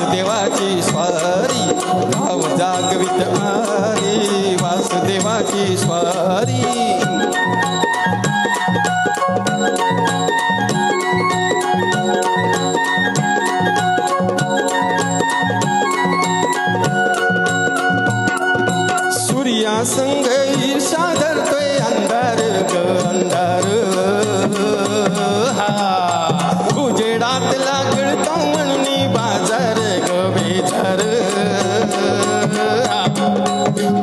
वासुदेवाची स्वारी गाव जागवित आली वासुदेवाची स्वारी सूर्या संग ईर्षा धरतोय अंधार ग अंधार उजेडात लागतो म्हणून बाजार ग बेजार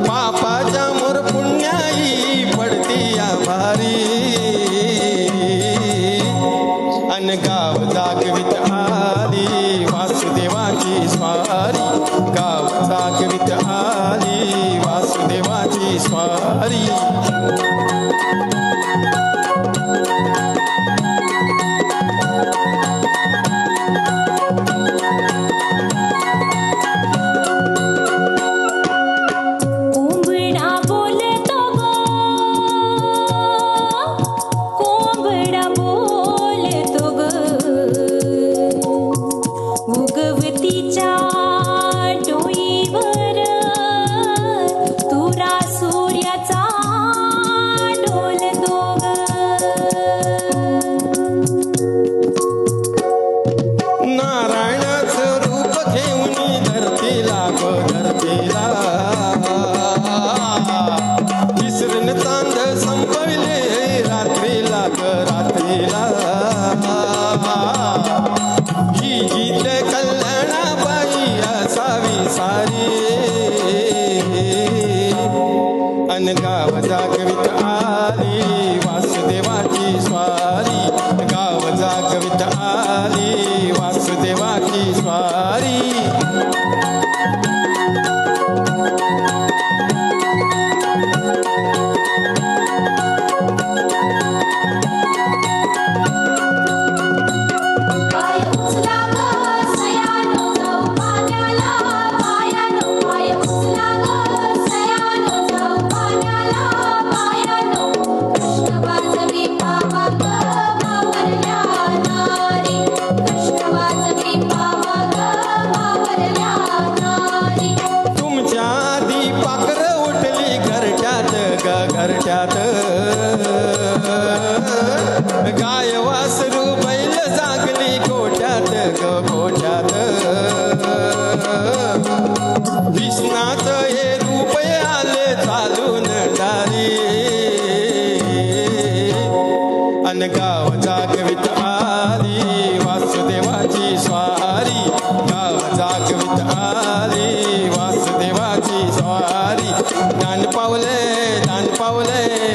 पापाच्या मोर पुण्याई पडती या भारी अन गाव जागवित आली वासुदेवाची स्वारी गाव जागवित आली वासुदेवाची स्वारी ही गीत कल्याणाबाई असावी सारी अन गाव जागवित आली वासुदेवाची स्वारी गाव जागवित आली वासुदेवाची स्वारी घरट्यात गाय वासरू बैल जागली गोठ्यात ग गोठ्यात विष्णाच हे रूप आले चालून दारी अन गाव जागवित आली वासुदेवाची स्वारी गाव जागवित आली वासुदेवाची स्वारी दान पावले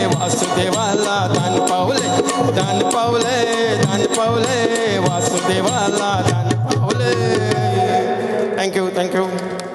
वासुदेवाला दान पावले वासुदेवाला दान पावले. थँक्यू.